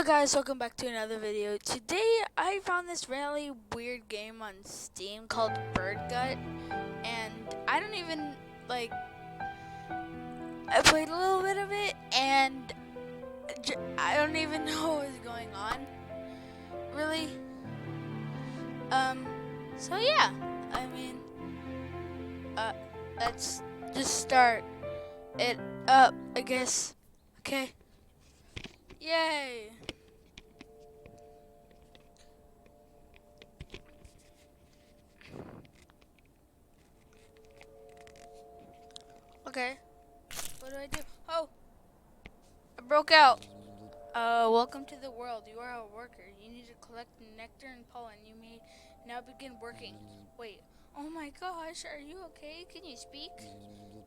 Hello guys, welcome back to another video. Today I found this really weird game on Steam called Bird Gut, and I don't even I played a little bit of it and I don't even know what is going on really. So yeah, I mean let's just start it up, I guess. Okay. Yay. Okay. What do I do? Oh, I broke out. Welcome to the world. You are a worker. You need to collect nectar and pollen. You may now begin working. Wait. Oh my gosh, are you okay? Can you speak?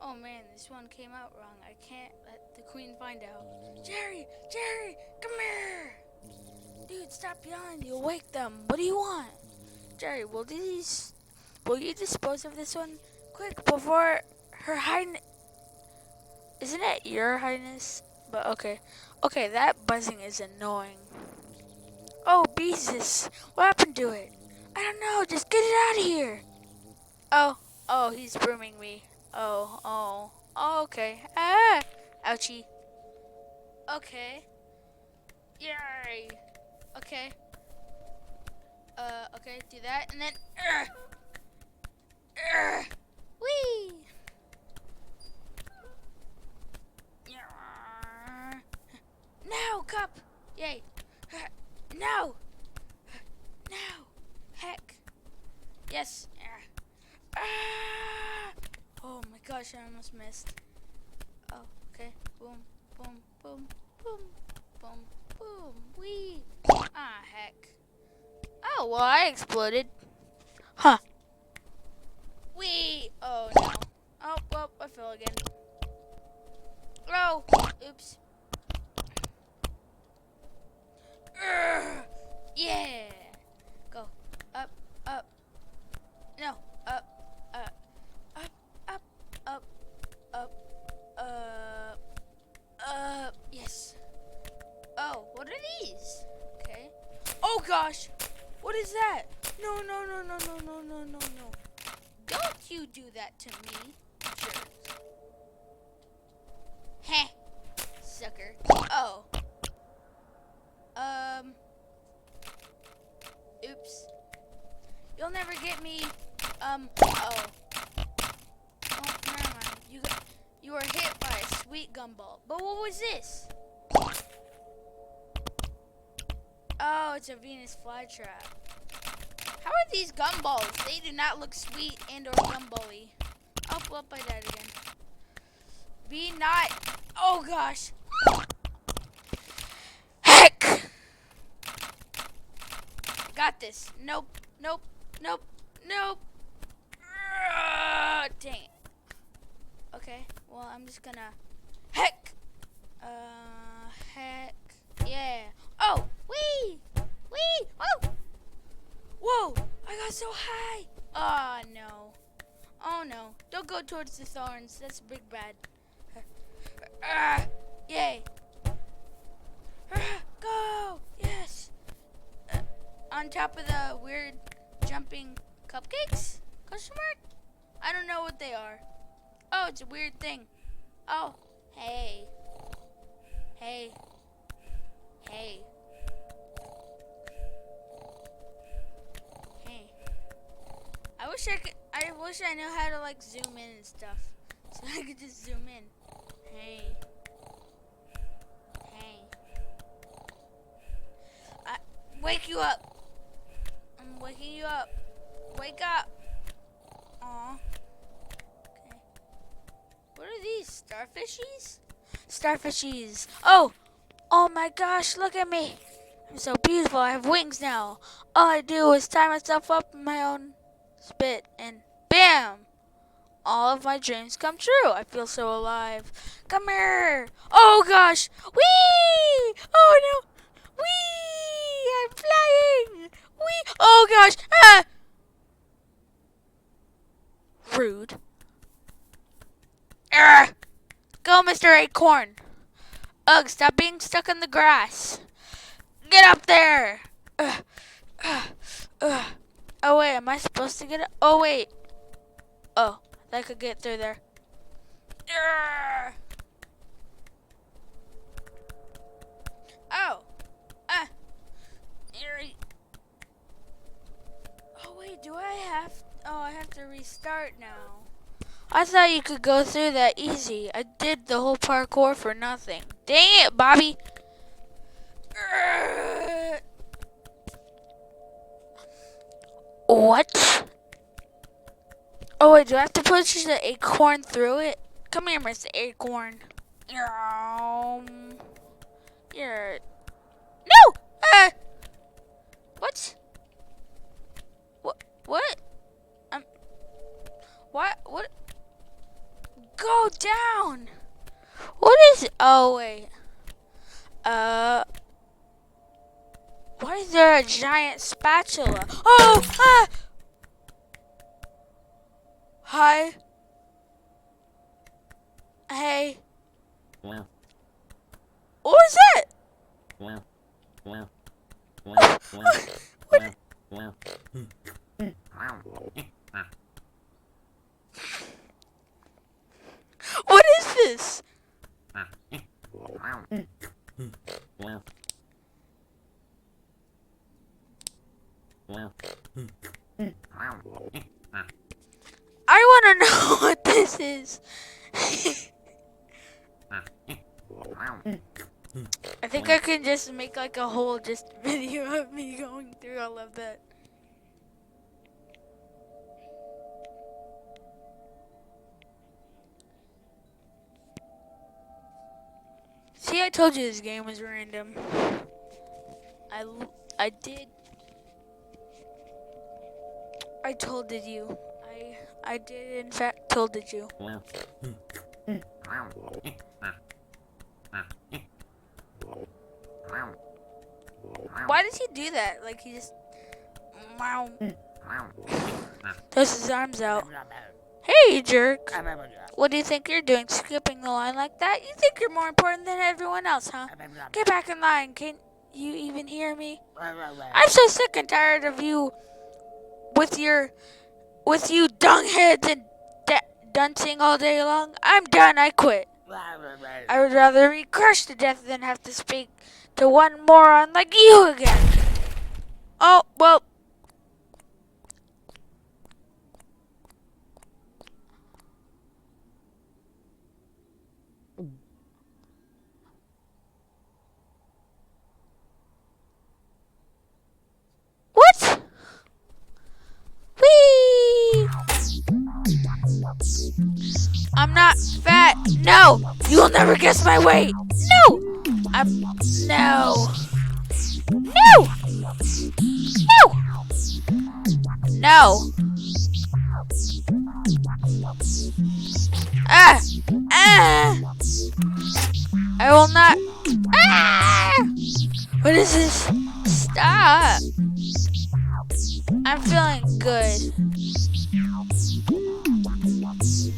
Oh man, this one came out wrong. I can't let the queen find out. Jerry! Jerry! Come here! Dude, stop yelling. You'll wake them. What do you want? Jerry, will you dispose of this one? Quick, before her highness... Isn't it your highness? But okay. Okay, that buzzing is annoying. Oh, Beezus. What happened to it? I don't know. Just get it out of here. Oh, he's brooming me. Oh, okay. Ah, ouchie. Okay. Yay. Okay. Okay, do that, and then, whee! No, cup! Yay. No! No! Heck. Yes. Oh my gosh, I almost missed. Oh, okay. Boom, boom, boom, boom, boom, boom. Whee! Ah, heck. Oh, well, I exploded. Huh. Whee! Oh, no. Oh, well, I fell again. Oh, oops. Yeah. Go. Up, up. No, up, up, up, up, up, up, yes. Oh, what are these? Okay. Oh gosh, what is that? No. Don't you do that to me, jerk. Heh, sucker. Oh. Oops. You'll never get me. Oh. Oh, never mind. You were hit by a sweet gumball. But what was this? Oh, it's a Venus flytrap. How are these gumballs? They do not look sweet and or gumball-y. Oh, well, I died again. Be not. Oh gosh. Heck. Got this. Nope. Dang it. Okay. Well, I'm just gonna. Heck. Heck. Yeah. Oh. Wee. Oh. Whoa. I got so high. Oh no. Oh no. Don't go towards the thorns. That's big bad. Yay. Go. Yes. On top of the weird jumping cupcakes? Question mark? I don't know what they are. Oh, it's a weird thing. Oh, hey. I wish I knew how to like zoom in and stuff. So I could just zoom in. Hey. I wake you up. I'm waking you up. Wake up. Aw. Okay. What are these? Starfishies? Starfishies. Oh my gosh, look at me. I'm so beautiful. I have wings now. All I do is tie myself up in my own spit and bam! All of my dreams come true. I feel so alive. Come here. Oh gosh. Whee! Oh no. Whee! I'm flying. Whee! Oh gosh. Ah! Rude. Go, Mr. Acorn. Ugh, stop being stuck in the grass. get up there! Ugh, ugh, ugh. Oh wait, am I supposed to get up? Oh wait. Oh, I could get through there. Urgh. Oh. Oh wait, do I have? Oh, I have to restart now. I thought you could go through that easy. I did the whole parkour for nothing. Dang it, Bobby. Urgh. What? Oh wait, do I have to push the acorn through it? Come here, Mr. Acorn. You're... No! What? What? What? Go down! What is... Oh, wait. Why is there a giant spatula? Oh! Hi. Hey. Well. What was that? Well. What? What is this? I want to know what this is. I think I can just make like a whole just video of me going through all of that. See, I told you this game was random. I did. I told you. I did in fact told you. Why does he do that? Like he just throws his arms out. Hey, you jerk. What do you think you're doing, skipping the line like that? You think you're more important than everyone else, huh? Get back in line. Can't you even hear me? I'm so sick and tired of you with you dungheads and dancing all day long. I'm done. I quit. I would rather be crushed to death than have to speak to one moron like you again. Oh, well. What? Whee! I'm not fat. No! You'll never guess my weight. No! No! No! No! I will not. What is this? Stop! I'm feeling good.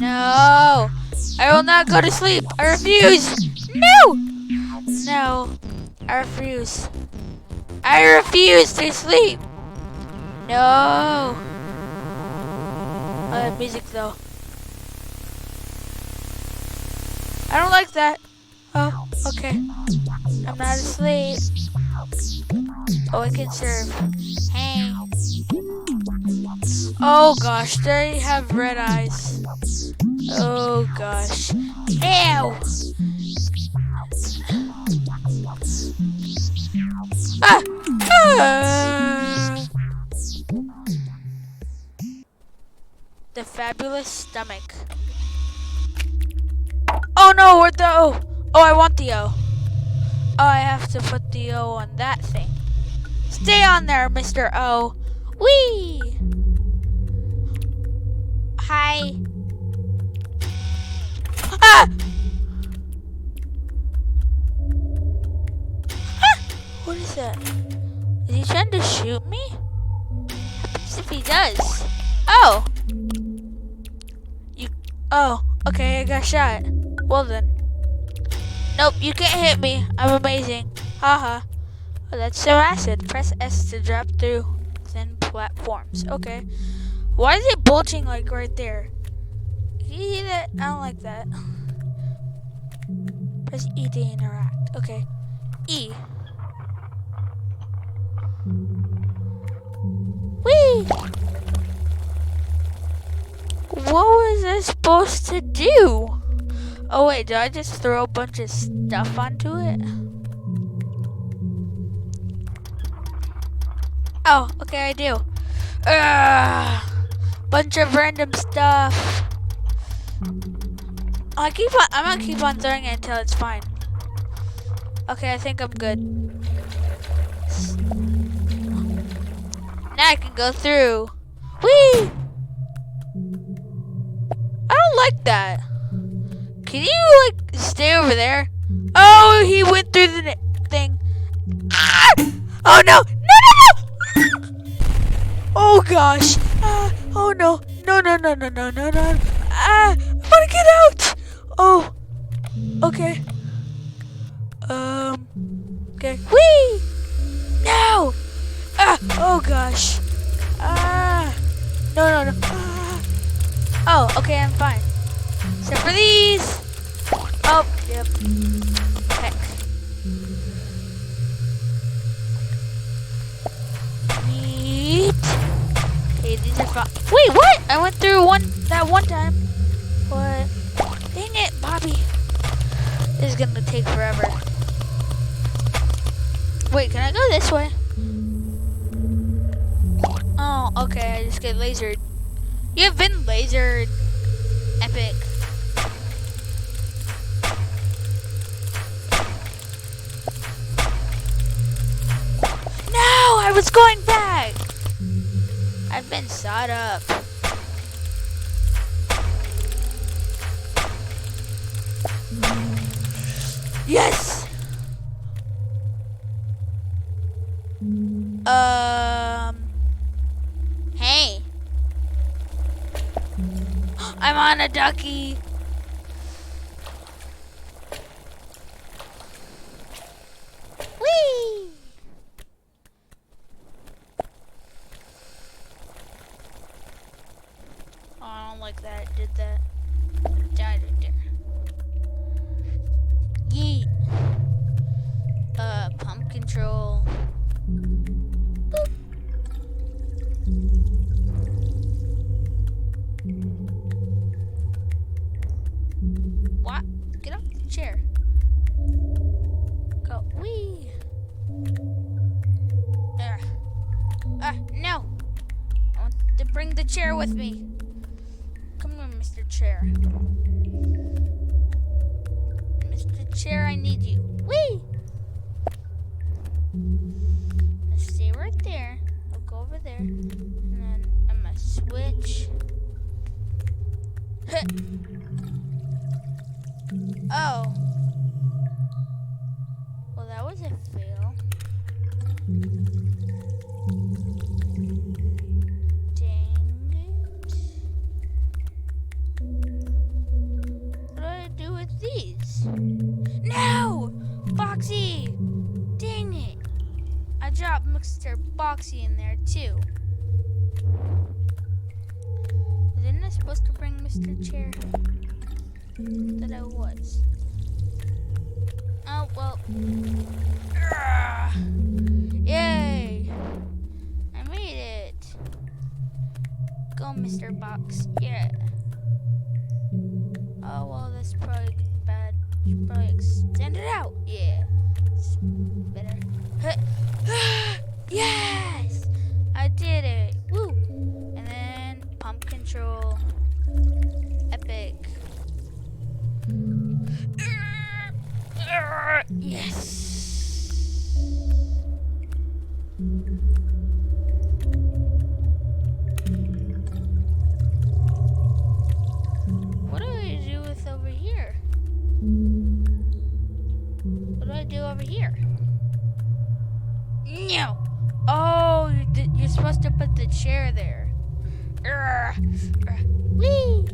No! I will not go to sleep. I refuse. No! No. I refuse. I refuse to sleep. No. Music though. I don't like that. Oh, okay. I'm not asleep. Oh, I can serve. Hey. Oh gosh, they have red eyes. Oh gosh. Ew! The fabulous stomach. Oh no, where'd the O? Oh, I want the O. Oh, I have to put the O on that thing. Stay on there, Mr. O. Whee! Hi. Ah! What is that? Is he trying to shoot me? Happens if he does. Oh. Oh, okay, I got shot. Well then. Nope, you can't hit me. I'm amazing. Haha. Oh, that's so acid. Press S to drop through thin platforms. Okay. Why is it bulging like right there? Can you see that? I don't like that. Press E to interact. Okay. E. Whee! What was I supposed to do? Oh wait, did I just throw a bunch of stuff onto it? Oh, okay, I do. Bunch of random stuff. I'm gonna keep on throwing it until it's fine. Okay, I think I'm good. Now I can go through. Whee! I don't like that. Can you, like, stay over there? Oh, he went through the thing. Ah! Oh, no! No! Oh, gosh. Oh, no. No. I want to get out. Oh. Okay. Okay. Whee! No! Oh, gosh. No. Oh, okay, I'm fine. Except for these. Oh, yep. Heck. Neat. Okay, these are fine. Wait, what? I went through that one time. What? Dang it, Bobby. This is gonna take forever. Wait, can I go this way? Oh, okay, I just get lasered. You have been lasered. Epic. No, I was going back. I've been sawed up. Yes. Hey. I'm on a ducky. Whee! Oh, I don't like that. Did that. Died right there. Yeet. Pump control. Boop. What? Get off the chair. Go. Wee. No. I want to bring the chair with me. Come here, Mr. Chair. Mr. Chair, I need you. Wee! Let's stay right there. I'll go over there. And then I'm going to switch. Oh. Well, that was a fail. Dang it. What do I do with these? No! Boxy! Dang it. I dropped Mr. Boxy in there too. Wasn't I supposed to bring Mr. Chair? That I was. Oh, well. Yay! I made it. Go, Mr. Box. Yeah. Oh, well, that's probably bad. Should probably extend it out. Yeah. It's better. Yes! I did it. Woo! And then pump control. Epic. Yes. What do I do with over here? What do I do over here? No. Oh, you're supposed to put the chair there. Whee!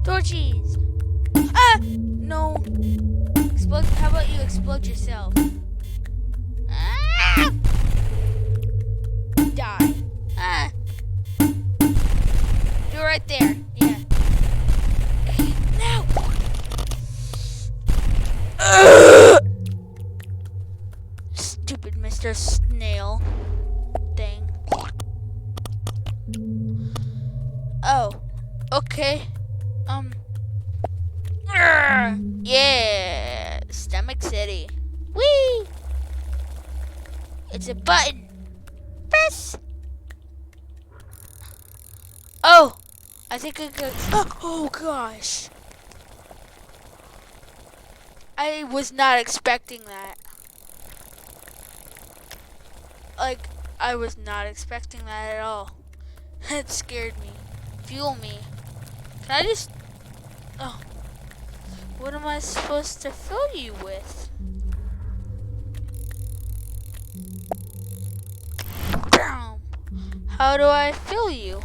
Torchies! explode yourself. Ah! Die. Ah. Do it right there. Yeah. Okay, now. Stupid Mr. Snail thing. Oh. Okay. Yeah. Stomach City. Whee! It's a button. Press. Oh. I think I could. Oh gosh. I was not expecting that. Like, I was not expecting that at all. It scared me. Fuel me. Can I just... Oh. What am I supposed to fill you with? Boom. How do I fill you?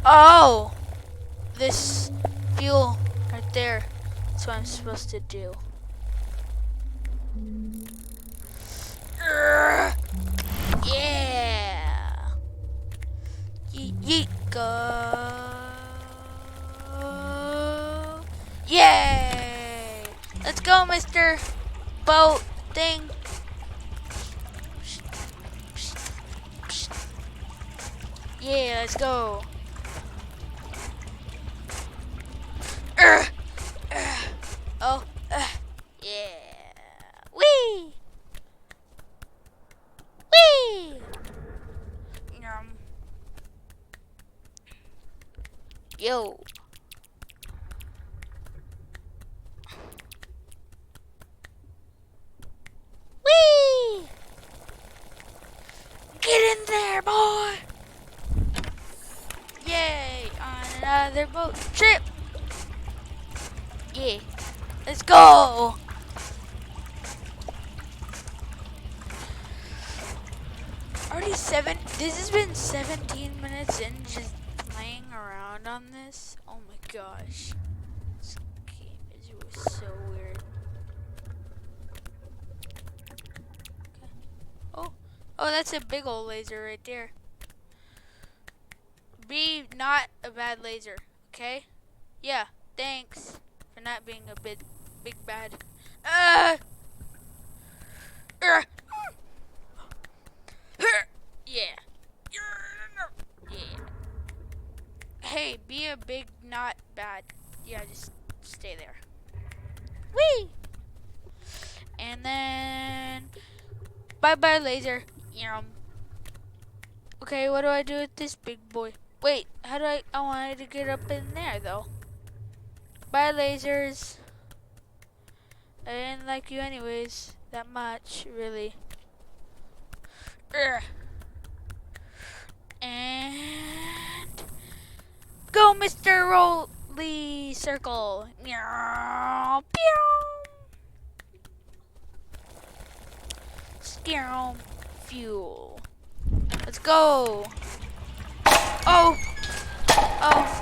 Oh! This fuel right there. That's what I'm supposed to do. Yeah! Yeet, yeet, go! Yay! Let's go, Mr. Boat thing. Yeah, let's go. Oh, yeah. Whee! Whee! Yo. Whee! Get in there, boy! Yay! On another boat trip! Yeah. Let's go! Already this has been 17 minutes in just playing around on this. Oh my gosh. This game is so weird. Okay. Oh, that's a big old laser right there. Be not a bad laser, okay? Yeah, thanks for not being a big bad. Yeah. Yeah. Hey, be a big not bad. Yeah, just stay there. Whee! And then bye laser. Okay, what do I do with this big boy? Wait, how do I wanted to get up in there though. Bye lasers. I didn't like you anyways that much, really. And go, Mr. Rolly Circle. Scarum fuel. Let's go. Oh,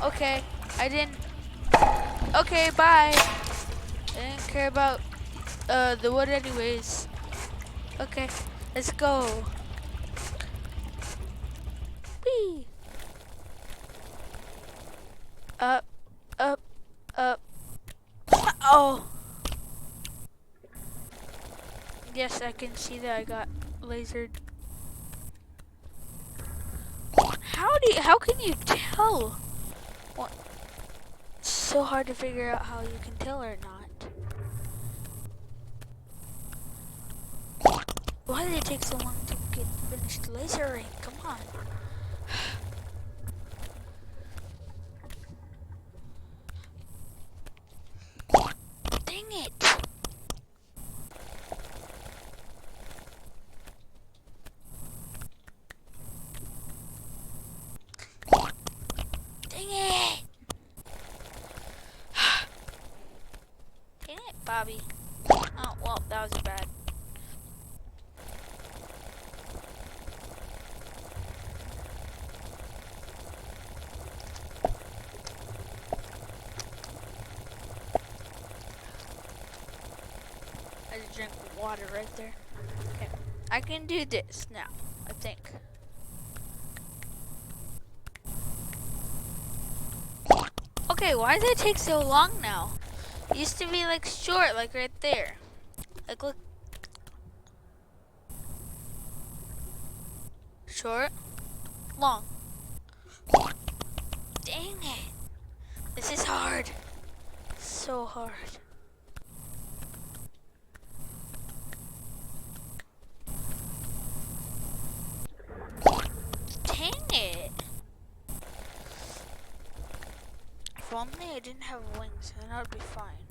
okay. I didn't. Okay, bye. I didn't care about the wood anyways. Okay, let's go. Whee! Up. Oh. Yes, I can see that I got lasered. How can you tell? What? It's so hard to figure out how you can tell or not. Why did it take so long to get finished lasering? Come on. Dang it. Dang it. Dang it, Bobby. Oh, well, that was bad. drink water right there. Okay, I can do this now, I think. Okay, why does it take so long now? It used to be like short, like right there. Like look. Short, long. Dang it. This is hard. So hard. Dang it. If only I didn't have wings, then I would be fine.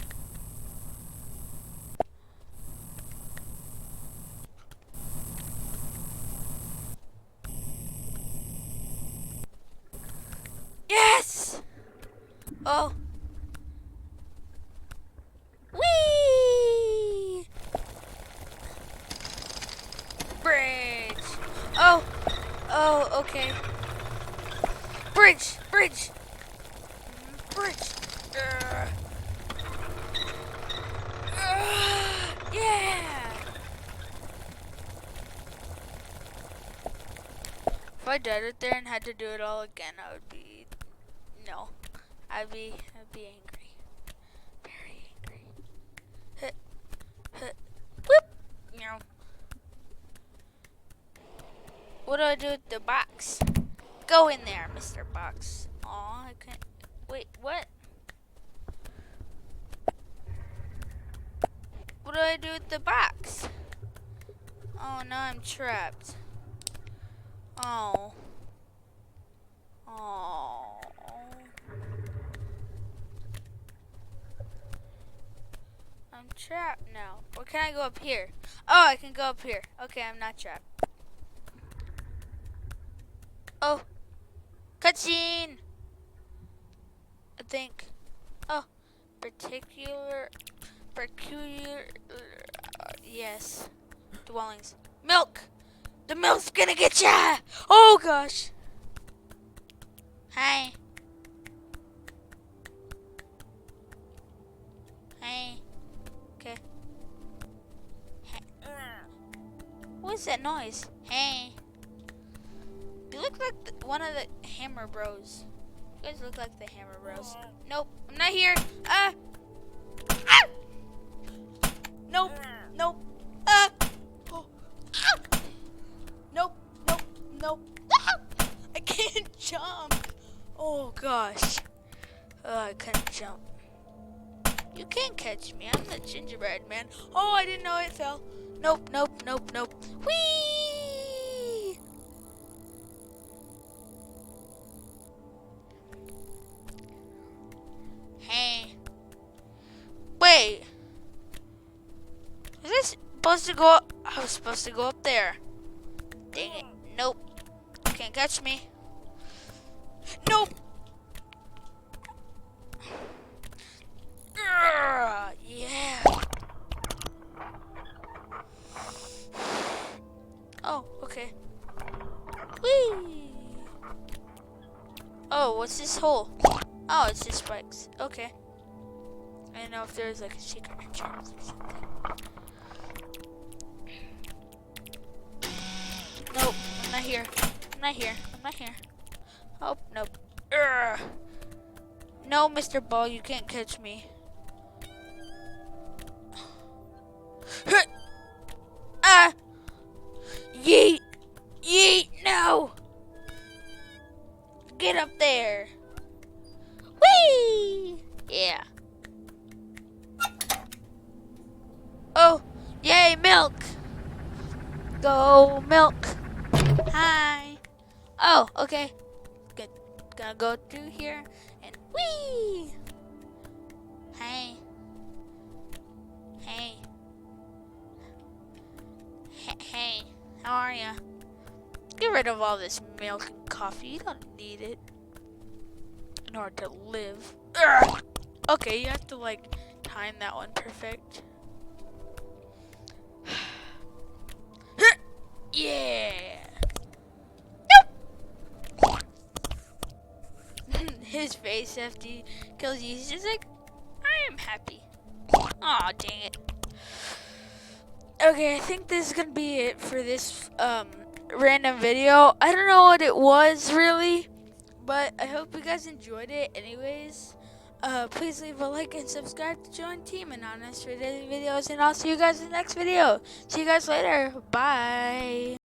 Yes! Oh. Whee! Bridge. Oh. Oh, okay. Bridge. Bridge. Bridge. Yeah. If I died right there and had to do it all again, I would be no. I'd be angry. Very angry. Hit. Hit. Whoop. No. What do I do with the box? Go in there, Mr. Box. Aw, I can't. Wait, what? What do I do with the box? Oh, now I'm trapped. Oh. Oh. I'm trapped now. Or can I go up here? Oh, I can go up here. Okay, I'm not trapped. Oh. Cutscene! I think. Oh. Peculiar. Yes. Dwellings. Milk! The milk's gonna get ya! Oh gosh! Hi. Hi. Okay. Hey. What is that noise? Hey. You look like one of the Hammer Bros. You guys look like the Hammer Bros. Nope, I'm not here. Ah! Nope, nope. Ah! Oh. Ah! Nope, nope, nope. Ah! I can't jump. Oh gosh. Oh, I couldn't jump. You can't catch me. I'm the gingerbread man. Oh, I didn't know it fell. Nope, nope, nope, nope. Whee! Hey. Wait. Is this supposed to go up? I was supposed to go up there. Dang it. Nope. Can't catch me. Nope. Yeah. Oh, okay. Whee! Oh, what's this hole? Oh, it's just spikes. Okay. I didn't know if there was like a secret entrance or something. Nope, I'm not here. I'm not here. I'm not here. Oh, nope. Urgh. No, Mr. Ball, you can't catch me. Ah! Yeet! Yeet! No! Get up there! Whee! Yeah. Oh! Yay, milk! Go, milk! Hi! Oh, okay. Good. Gonna go through here and whee! Hey. Hey. Hey. How are ya? Get rid of all this milk and coffee. You don't need it in order to live. Urgh. Okay, you have to like time that one perfect. Yeah. Nope. His face after he kills you, he's just like, I am happy. Aw, dang it. Okay, I think this is gonna be it for this random video. I don't know what it was really, but I hope you guys enjoyed it anyways. Please leave a like and subscribe to join Team Anonymous for daily videos, and I'll see you guys in the next video. See you guys later. Bye.